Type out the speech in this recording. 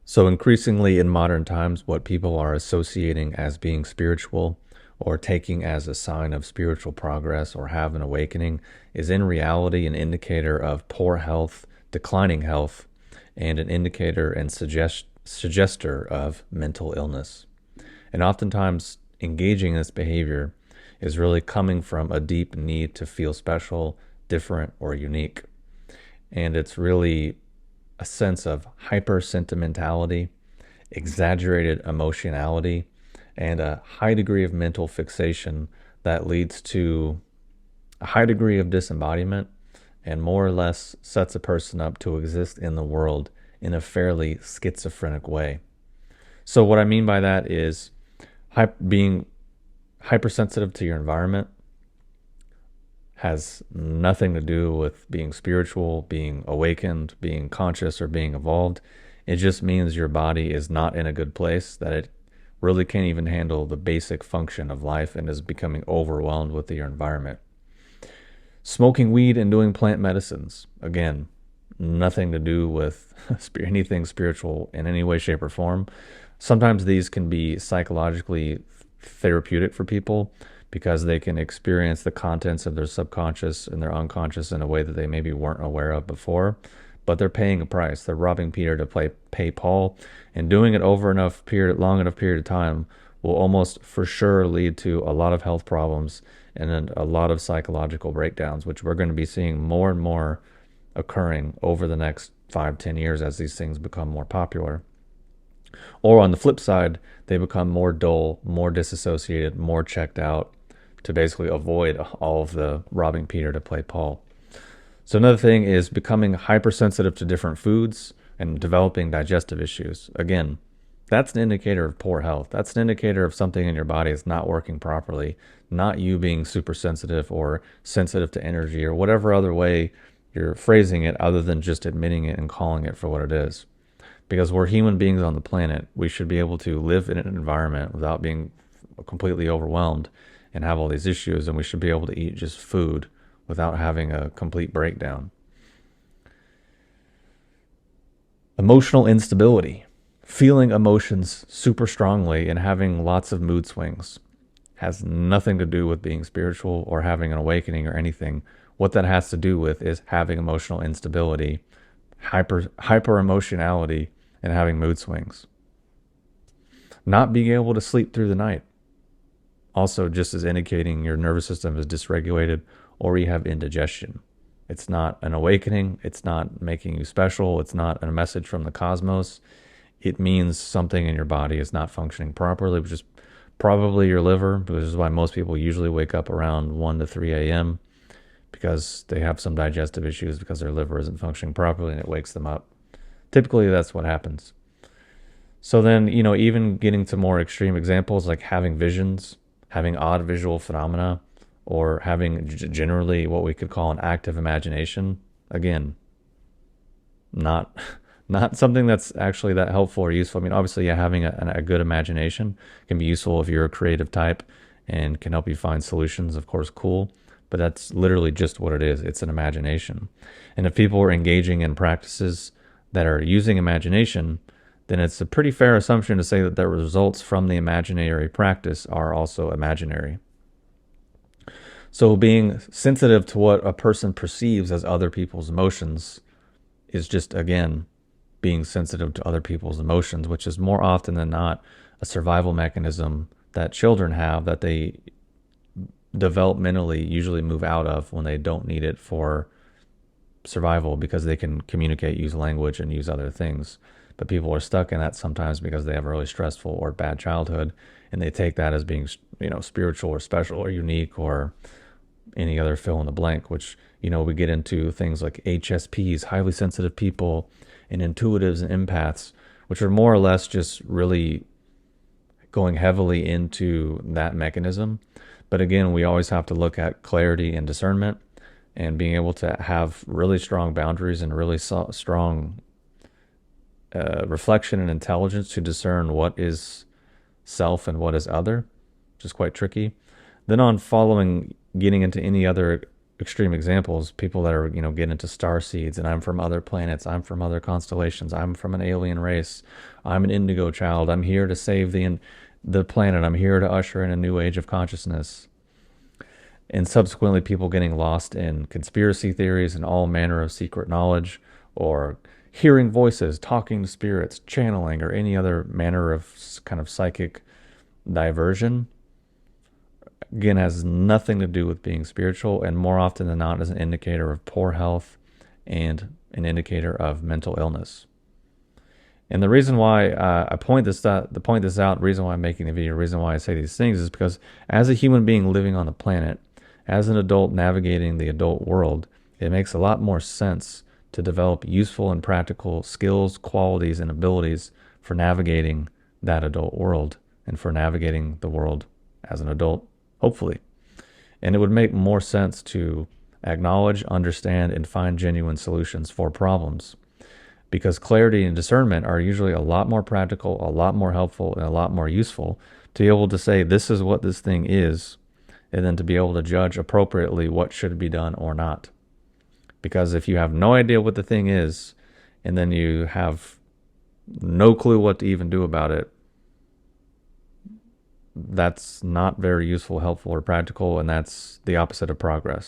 So increasingly in modern times, what people are associating as being spiritual or taking as a sign of spiritual progress or have an awakening is in reality an indicator of poor health, declining health, and an indicator and suggester of mental illness. And oftentimes engaging in this behavior is really coming from a deep need to feel special, different, or unique. And it's really a sense of hyper-sentimentality, exaggerated emotionality, and a high degree of mental fixation that leads to a high degree of disembodiment and more or less sets a person up to exist in the world in a fairly schizophrenic way. So what I mean by that is being hypersensitive to your environment has nothing to do with being spiritual, being awakened, being conscious, or being evolved. It just means your body is not in a good place, that it really can't even handle the basic function of life and is becoming overwhelmed with your environment. Smoking weed and doing plant medicines, again, nothing to do with anything spiritual in any way, shape, or form. Sometimes these can be psychologically therapeutic for people because they can experience the contents of their subconscious and their unconscious in a way that they maybe weren't aware of before. But they're paying a price. They're robbing Peter to pay Paul, and doing it over long enough period of time will almost for sure lead to a lot of health problems and then a lot of psychological breakdowns, which we're going to be seeing more and more occurring over the next 5-10 years as these things become more popular. Or on the flip side, they become more dull, more disassociated, more checked out to basically avoid all of the robbing Peter to play Paul. So another thing is becoming hypersensitive to different foods and developing digestive issues. Again, that's an indicator of poor health. That's an indicator of something in your body is not working properly, not you being super sensitive or sensitive to energy or whatever other way you're phrasing it other than just admitting it and calling it for what it is. Because we're human beings on the planet, we should be able to live in an environment without being completely overwhelmed and have all these issues, and we should be able to eat just food without having a complete breakdown. Emotional instability, feeling emotions super strongly and having lots of mood swings, has nothing to do with being spiritual or having an awakening or anything. What that has to do with is having emotional instability, hyper emotionality, and having mood swings. Not being able to sleep through the night also just is indicating your nervous system is dysregulated or you have indigestion. It's not an awakening. It's not making you special. It's not a message from the cosmos. It means something in your body is not functioning properly, which is probably your liver, which is why most people usually wake up around 1 to 3 a.m. because they have some digestive issues because their liver isn't functioning properly and it wakes them up. Typically, that's what happens. So then, even getting to more extreme examples like having visions, having odd visual phenomena, or having generally what we could call an active imagination. Again, not something that's actually that helpful or useful. I mean, obviously, yeah, having a good imagination can be useful if you're a creative type and can help you find solutions. Of course, cool. But that's literally just what it is. It's an imagination. And if people are engaging in practices that are using imagination, then it's a pretty fair assumption to say that the results from the imaginary practice are also imaginary. So being sensitive to what a person perceives as other people's emotions is just, again, being sensitive to other people's emotions, which is more often than not a survival mechanism that children have that they developmentally usually move out of when they don't need it for survival because they can communicate, use language, and use other things. But people are stuck in that sometimes because they have a really stressful or bad childhood, and they take that as being, spiritual or special or unique or any other fill in the blank, which, we get into things like HSPs, highly sensitive people, and intuitives and empaths, which are more or less just really going heavily into that mechanism. But again, we always have to look at clarity and discernment and being able to have really strong boundaries and really strong reflection and intelligence to discern what is self and what is other, which is quite tricky. Then on getting into any other extreme examples, people that are, get into star seeds, and I'm from other planets, I'm from other constellations, I'm from an alien race, I'm an indigo child, I'm here to save the planet, I'm here to usher in a new age of consciousness. And subsequently people getting lost in conspiracy theories and all manner of secret knowledge, or hearing voices, talking to spirits, channeling, or any other manner of kind of psychic diversion, again, has nothing to do with being spiritual, and more often than not is an indicator of poor health and an indicator of mental illness. And the reason why I point this out, the reason why I'm making the video, the reason why I say these things is because as a human being living on the planet, as an adult navigating the adult world, it makes a lot more sense to develop useful and practical skills, qualities, and abilities for navigating that adult world and for navigating the world as an adult, hopefully. And it would make more sense to acknowledge, understand, and find genuine solutions for problems, because clarity and discernment are usually a lot more practical, a lot more helpful, and a lot more useful to be able to say, this is what this thing is, and then to be able to judge appropriately what should be done or not. Because if you have no idea what the thing is, and then you have no clue what to even do about it, that's not very useful, helpful, or practical, and that's the opposite of progress.